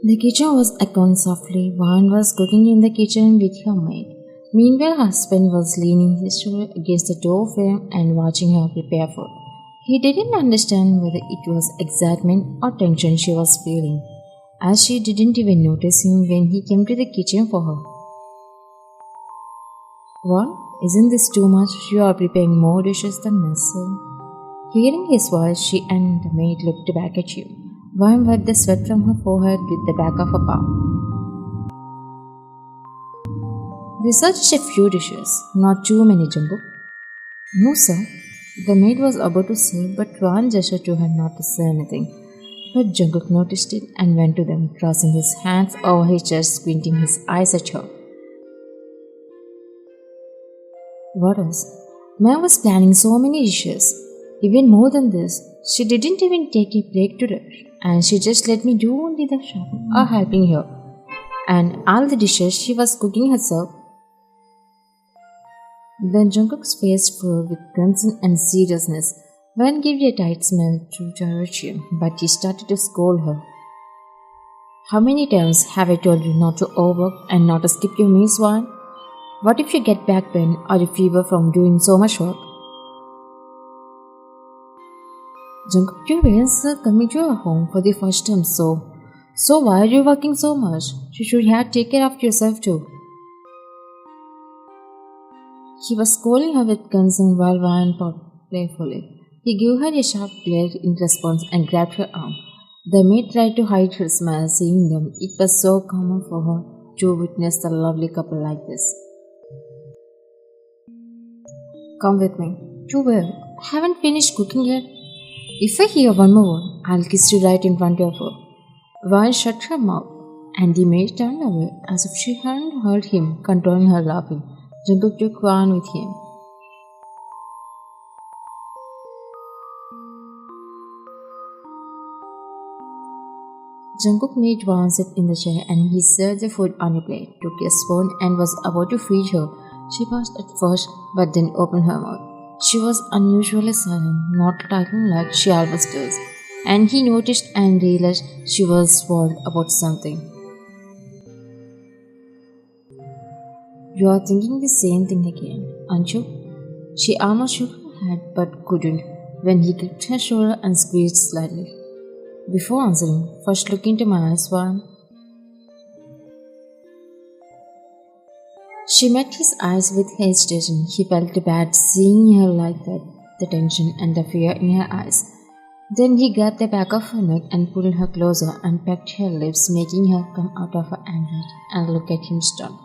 The kitchen was echoing softly. Vaughn was cooking in the kitchen with her maid. Meanwhile, her husband was leaning his shoulder against the door frame and watching her prepare food. He didn't understand whether it was excitement or tension she was feeling, as she didn't even notice him when he came to the kitchen for her. What? Isn't this too much? You are preparing more dishes than necessary. Hearing his voice, she and the maid looked back at you. One wiped the sweat from her forehead with the back of her palm. These are just a few dishes, not too many, Jumbo. No, sir. The maid was about to say, but Ron gestured to her not to say anything. But Jungkook noticed it and went to them, crossing his hands over his chest, squinting his eyes at her. What else? Ma was planning so many dishes. Even more than this, she didn't even take a break to rush, and she just let me do only the shopping or helping her. And all the dishes she was cooking herself. Then Jungkook's face filled with concern and seriousness. Van gave a tight smile to Jarachi, but he started to scold her. How many times have I told you not to overwork and not to skip your meals, Van? What if you get back pain or a fever from doing so much work? Jungkook, your parents are coming to your home for the first time, so why are you working so much? You should have take care of yourself too. He was scolding her with concern while Ryan talked playfully. He gave her a sharp glare in response and grabbed her arm. The maid tried to hide her smile, seeing them. It was so common for her to witness a lovely couple like this. Come with me. To where? I haven't finished cooking yet. If I hear one more word, I'll kiss you right in front of her. Ryan shut her mouth, and the maid turned away as if she hadn't heard him, controlling her laughing. Jungkook took Ryan with him. Jungkook made Ryan sit in the chair and he served the food on a plate, took a spoon and was about to feed her. She paused at first but then opened her mouth. She was unusually silent, not talking like she always does, and he noticed and realized she was worried about something. You are thinking the same thing again, aren't you? She almost shook her head but couldn't when he gripped her shoulder and squeezed slightly. Before answering, first look into my eyes, Warren. She met his eyes with hesitation. He felt bad seeing her like that, the tension and the fear in her eyes. Then he grabbed the back of her neck and pulled her closer and pecked her lips, making her come out of her anxiety and look at him stunned.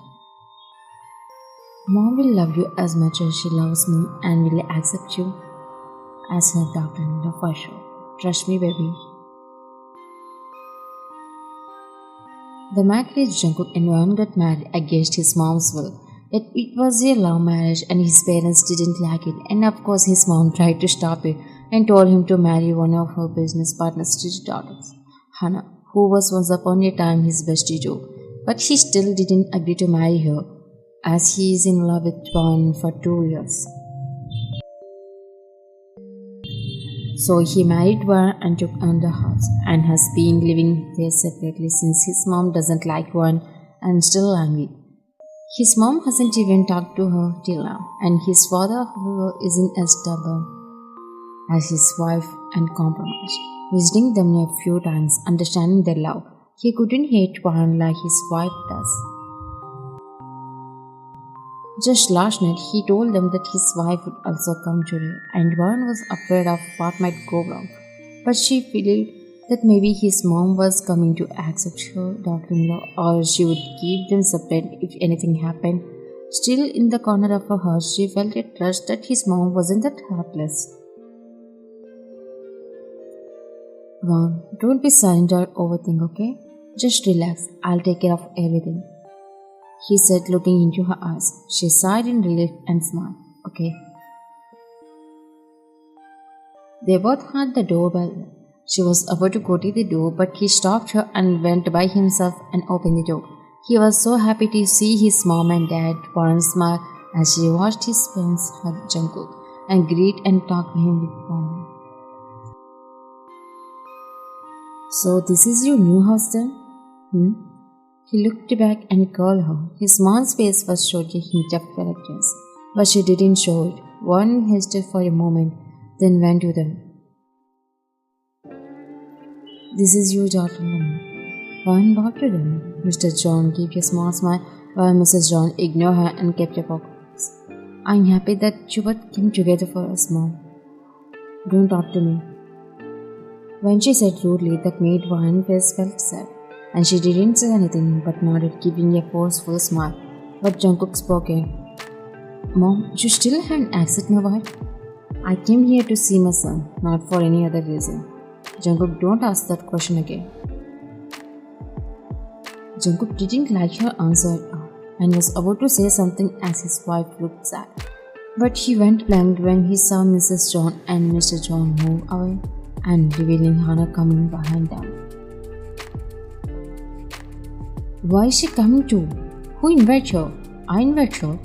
Mom will love you as much as she loves me and will accept you as her daughter in the for sure. Trust me, baby. The marriage Jungkook and Ryan got married against his mom's will. It was a love marriage and his parents didn't like it, and of course his mom tried to stop it and told him to marry one of her business partner's daughters, Hannah, who was once upon a time his bestie too. But he still didn't agree to marry her, as he is in love with Ryan for 2 years. So he married Warren and took on the house and has been living there separately since his mom doesn't like Warren and still angry. His mom hasn't even talked to her till now, and his father, however, isn't as stubborn as his wife and compromised, visiting them a few times, understanding their love. He couldn't hate Warren like his wife does. Just last night, he told them that his wife would also come today, and Warren was afraid of what might go wrong. But she believed that maybe his mom was coming to accept her daughter-in-law, or she would keep them separate if anything happened. Still, in the corner of her heart, she felt a trust that his mom wasn't that heartless. Warren, don't be silent or overthink, okay? Just relax. I'll take care of everything, he said, looking into her eyes. She sighed in relief and smiled. Okay. They both heard the doorbell. She was about to go to the door, but he stopped her and went by himself and opened the door. He was so happy to see his mom and dad. Warren smiled as she watched his parents hug Jungkook and greet and talk to him with warmth. So this is your new house then? Hmm? He looked back and called her. His mom's face was showed a hint of reluctance, but she didn't show it. One hesitated for a moment, then went to them. This is your daughter, Mama. One back to them. Mr. John gave a small smile while Mrs. John ignored her and kept her focus. I'm happy that you both came together for us, Mom. Don't talk to me. When she said rudely, that made Vian's face felt sad, and she didn't say anything but nodded, giving a forceful smile. But Jungkook spoke in. Mom, you still haven't accepted my wife? I came here to see my son, not for any other reason. Jungkook, don't ask that question again. Jungkook didn't like her answer at all and was about to say something as his wife looked sad. But he went blank when he saw Mrs. John and Mr. John move away and revealing Hannah coming behind them. Why is she coming too? Who invited her? I invited her.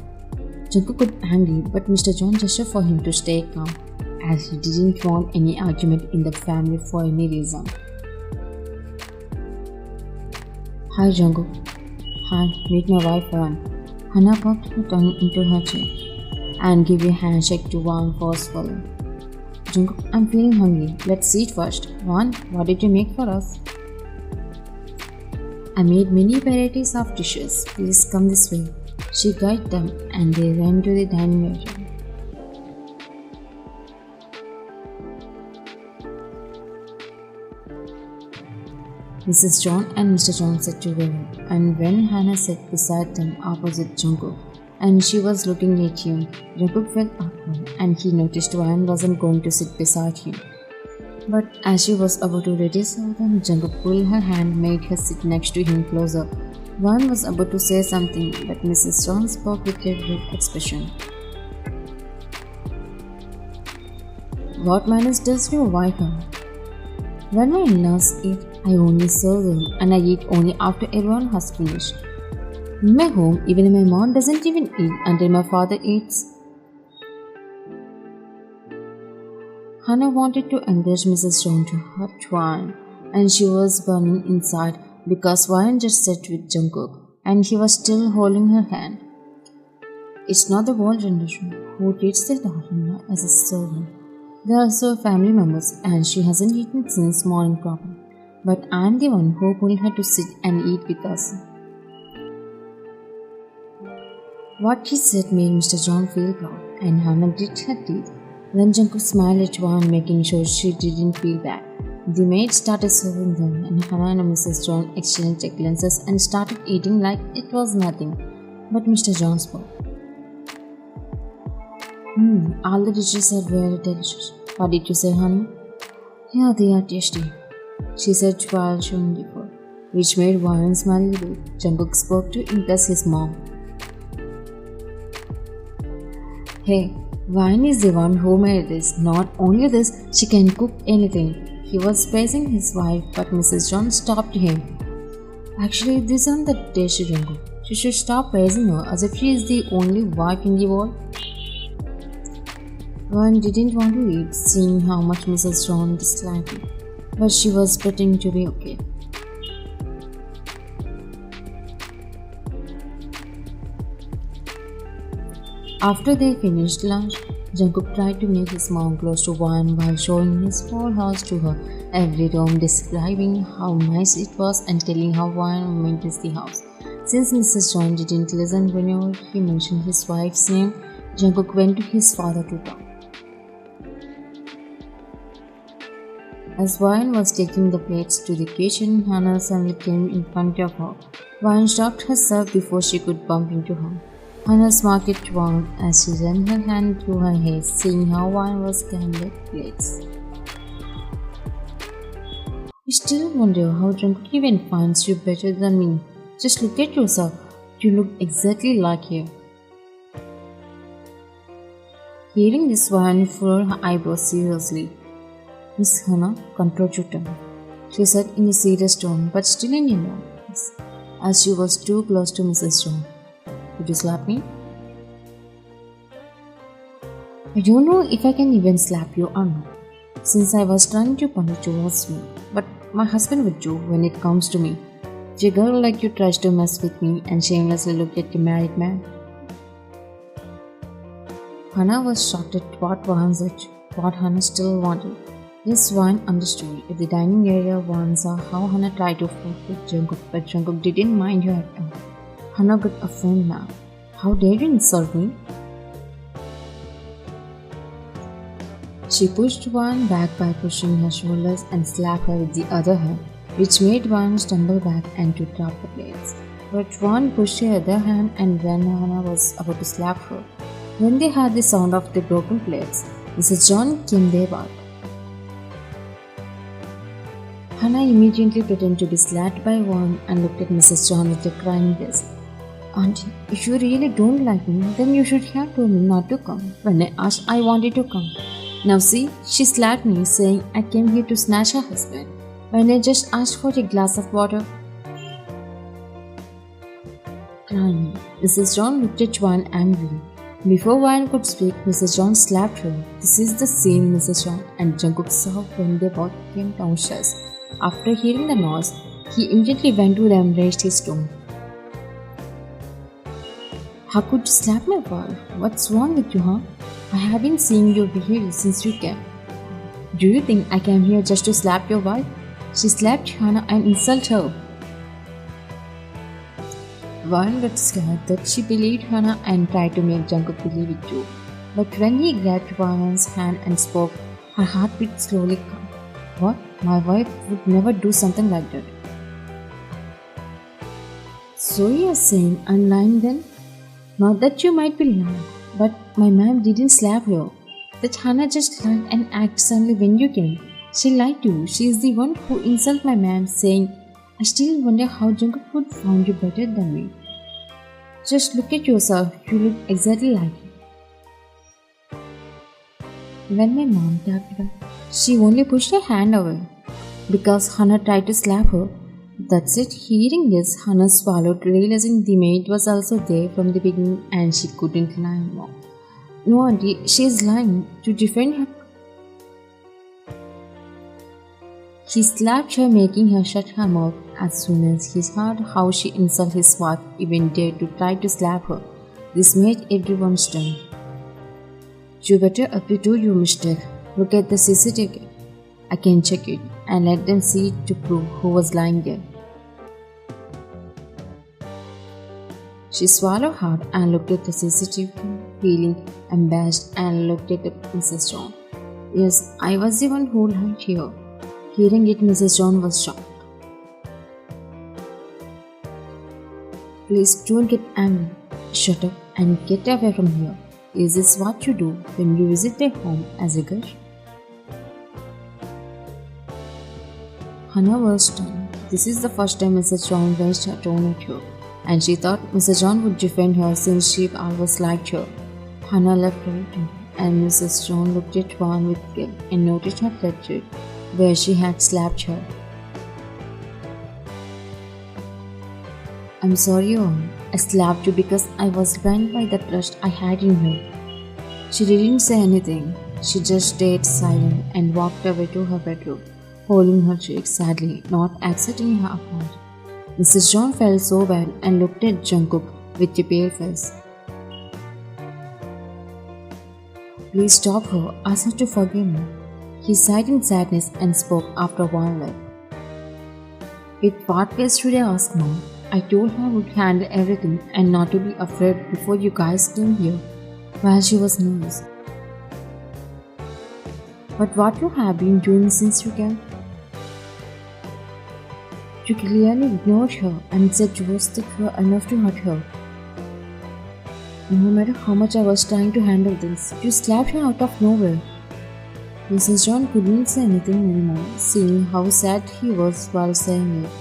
Jungkook got angry, but Mr. John gestured for him to stay calm, as he didn't want any argument in the family for any reason. Hi Jungkook. Hi, meet my wife Wan. Hannah popped her tongue into her chin and gave a handshake to Wan forcefully. Jungkook, I'm feeling hungry. Let's eat first. Wan, what did you make for us? I made many varieties of dishes. Please come this way. She guided them and they ran to the dining area. Mrs. John and Mr. John sat together, and when Hannah sat beside them opposite Jungkook, and she was looking at him, Jungkook felt awkward, and he noticed Ryan wasn't going to sit beside him. But as she was about to ready them, Jungkook pulled her hand, made her sit next to him closer. Ryan was about to say something, but Mrs. John spoke with a weak expression. What manners does your wife have? When my in-laws eat, I only serve them and I eat only after everyone has finished. In my home, even my mom doesn't even eat until my father eats. Hannah wanted to encourage Mrs. John to hurt Ryan, and she was burning inside because Ryan just sat with Jungkook and he was still holding her hand. It's not the whole generation who treats their daughter as a servant. They are also family members and she hasn't eaten since morning proper. But I'm the one who pulled her to sit and eat with us. What she said made Mr. John feel proud, and Hannah grit her teeth. Then Jungkook smiled at Wan, making sure she didn't feel bad. The maid started serving them, and Hannah and Mrs. John exchanged glances and started eating like it was nothing. But Mr. John spoke. All the dishes are very delicious. What did you say, honey? Yeah, they are tasty, she said while showing the food, which made Warren smile a little. Jungkook spoke to impress his mom. Hey, Warren is the one who made this. Not only this, she can cook anything. He was praising his wife, but Mrs. John stopped him. Actually, this isn't the tasty, Jungkook. You should stop praising her as if she is the only wife in the world. Warren didn't want to eat, seeing how much Mrs. John disliked it, but she was pretending to be okay. After they finished lunch, Jungkook tried to make his mom close to Warren while showing his whole house to her, every room describing how nice it was and telling how Warren maintains the house. Since Mrs. John didn't listen whenever he mentioned his wife's name, Jungkook went to his father to talk. As Warren was taking the plates to the kitchen, Hannah suddenly came in front of her. Warren stopped herself before she could bump into her. Hannah smirked at Warren as she ran her hand through her hair, seeing how Warren was carrying the plates. You still wonder how Jungkook even finds you better than me. Just look at yourself. You look exactly like her. Hearing this, Warren furrowed her eyebrows seriously. Miss Hannah, control your tongue, she said in a serious tone, but still in a low voice, as she was too close to Mrs. John. Would you slap me? I don't know if I can even slap you or not, since I was trying to punish towards me, but my husband would do when it comes to me. "You girl like you tried to mess with me," and shamelessly looked at the married man. Hannah was shocked at what Hannah still wanted. Yes, Vaughn understood. At the dining area, Vaughn saw how Hannah tried to flirt with Jungkook, but Jungkook didn't mind her at all. Hannah got offended now. "How dare you insult me?" She pushed Vaughn back by pushing her shoulders and slapped her with the other hand, which made Vaughn stumble back and to drop the plates. But Vaughn pushed her other hand, and when Hannah was about to slap her, when they heard the sound of the broken plates, Mrs. John came their back. Hannah immediately pretended to be slapped by Vaughn and looked at Mrs. John with a crying face. "Auntie, if you really don't like me, then you should have told me not to come. When I asked, I wanted to come. Now see, she slapped me, saying I came here to snatch her husband, when I just asked for a glass of water." Crying, Mrs. John looked at Vaughn angrily. Before Vaughn could speak, Mrs. John slapped her. This is the scene Mrs. John and Jungkook saw when they both came downstairs. After hearing the noise, he immediately went to them and raised his tone. "How could you slap my wife? What's wrong with you, huh? I have been seeing your behavior since you came. Do you think I came here just to slap your wife?" She slapped Hannah and insulted her. Vaughn got scared that she believed Hannah and tried to make Jungkook believe it too. But when he grabbed Vaughn's hand and spoke, her heartbeat slowly calmed. "What? My wife would never do something like that." "So you are saying I'm lying then?" "Not that you might be lying, but my mom didn't slap her. That Hannah just lied and acted suddenly when you came. She lied to you. She is the one who insulted my mom, saying, I still wonder how Jungkook would find you better than me. Just look at yourself. You look exactly like her." When my mom talked back, she only pushed her hand away because Hannah tried to slap her. That's it. Hearing this, Hannah swallowed, realizing the maid was also there from the beginning and she couldn't lie anymore. "No, auntie, she is lying to defend her." He slapped her, making her shut her mouth. As soon as he heard how she insulted his wife, even dared to try to slap her. This made everyone stun. "You better agree to your mistake. Look at the CCTV. I can check it and let them see it to prove who was lying there." She swallowed hard and looked at the CCTV, feeling embarrassed, and looked at Mrs. John. "Yes, I was the one who lied here." Hearing it, Mrs. John was shocked. "Please don't get angry. Shut up and get away from here. Is this what you do when you visit their home as a guest?" Hannah was stunned. This is the first time Mrs. John raised her tone at her, and she thought Mrs. John would defend her since she always liked her. Hannah left her and Mrs. John looked at Vaughn with guilt and noticed her tattoo where she had slapped her. "I'm sorry, Vaughn. I slapped you because I was blind by the trust I had in you." She didn't say anything. She just stayed silent and walked away to her bedroom, holding her cheek sadly, not accepting her apology. Mrs. John felt so bad and looked at Jungkook with a pale face. "Please stop her. Ask her to forgive me." He sighed in sadness and spoke after a while like, "With what ways should I ask Mom? I told her I would handle everything and not to be afraid before you guys came here," while she was nervous. "But what you have been doing since you came? You clearly ignored her and said words that were enough to hurt her. No matter how much I was trying to handle this, you slapped her out of nowhere." Mrs. John couldn't say anything anymore, seeing how sad he was while saying it.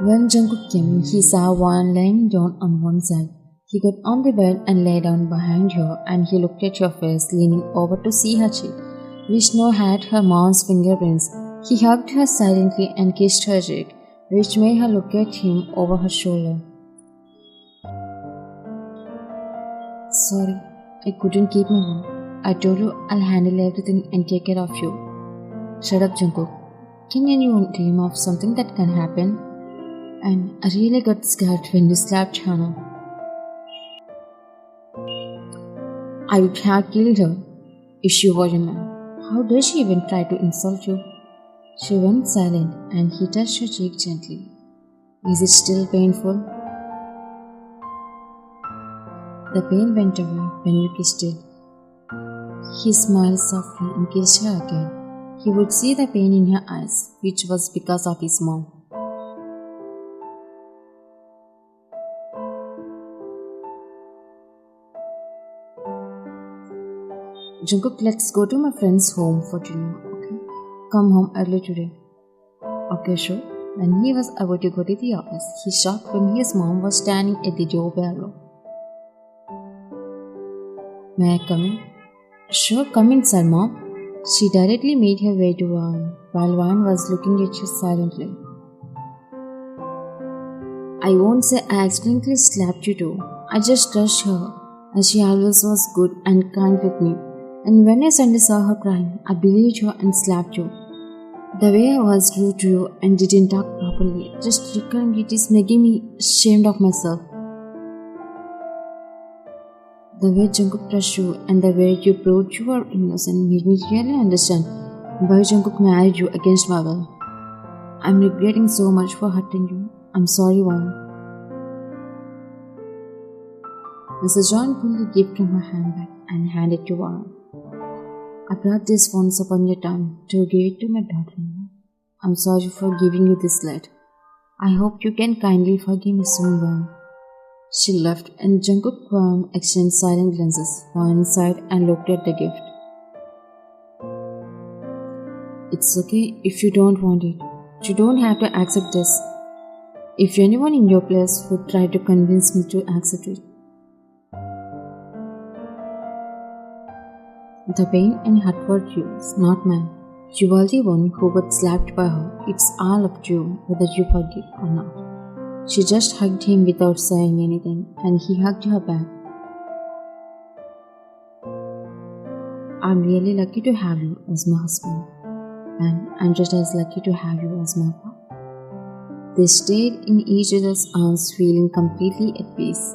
When Jungkook came, he saw Vaughn lying down on one side. He got on the bed and lay down behind her, and he looked at her face, leaning over to see her cheek, which now had her mom's fingerprints. He hugged her silently and kissed her cheek, which made her look at him over her shoulder. "Sorry, I couldn't keep my word. I told you I'll handle everything and take care of you. Shut up, Jungkook. Can anyone dream of something that can happen? And I really got scared when you slapped Hannah. I would have killed her if she were a man. How dare she even try to insult you? She went silent and he touched her cheek gently. Is it still painful? The pain went away when you kissed it. He smiled softly and kissed her again. He would see the pain in her eyes, which was because of his mom. Jungkook, let's go to my friend's home for dinner, okay? Come home early today. Okay, sure. When he was about to go to the office, he shocked when his mom was standing at the doorbell. May I come in? Sure, come in, sir, Mom. She directly made her way to Vaughn, while Vaughn was looking at her silently. I won't say I accidentally slapped you too. I just touched her, as she always was good and kind with me. And when I suddenly saw her crying, I believed her and slapped you. The way I was rude to you and didn't talk properly, just recalling it is making me ashamed of myself. The way Jungkook touched you and the way you proved you were innocent made me really understand why Jungkook married you against my will. I'm regretting so much for hurting you. I'm sorry, Vaughn. Mrs. John pulled a gift from her handbag and handed it to Vaughn. I brought this once upon a time to give it to my daughter-in-law. I'm sorry for giving you this late. I hope you can kindly forgive me soon, Vaughn. She left and Jungkook exchanged silent glances. Vaughn sighed and looked at the gift. It's okay if you don't want it. You don't have to accept this. If anyone in your place would try to convince me to accept it. The pain and hurt were yours, not mine. You are the one who got slapped by her. It's all up to you whether you forgive or not. She just hugged him without saying anything, and he hugged her back. I'm really lucky to have you as my husband, and I'm just as lucky to have you as my father. They stayed in each other's arms, feeling completely at peace.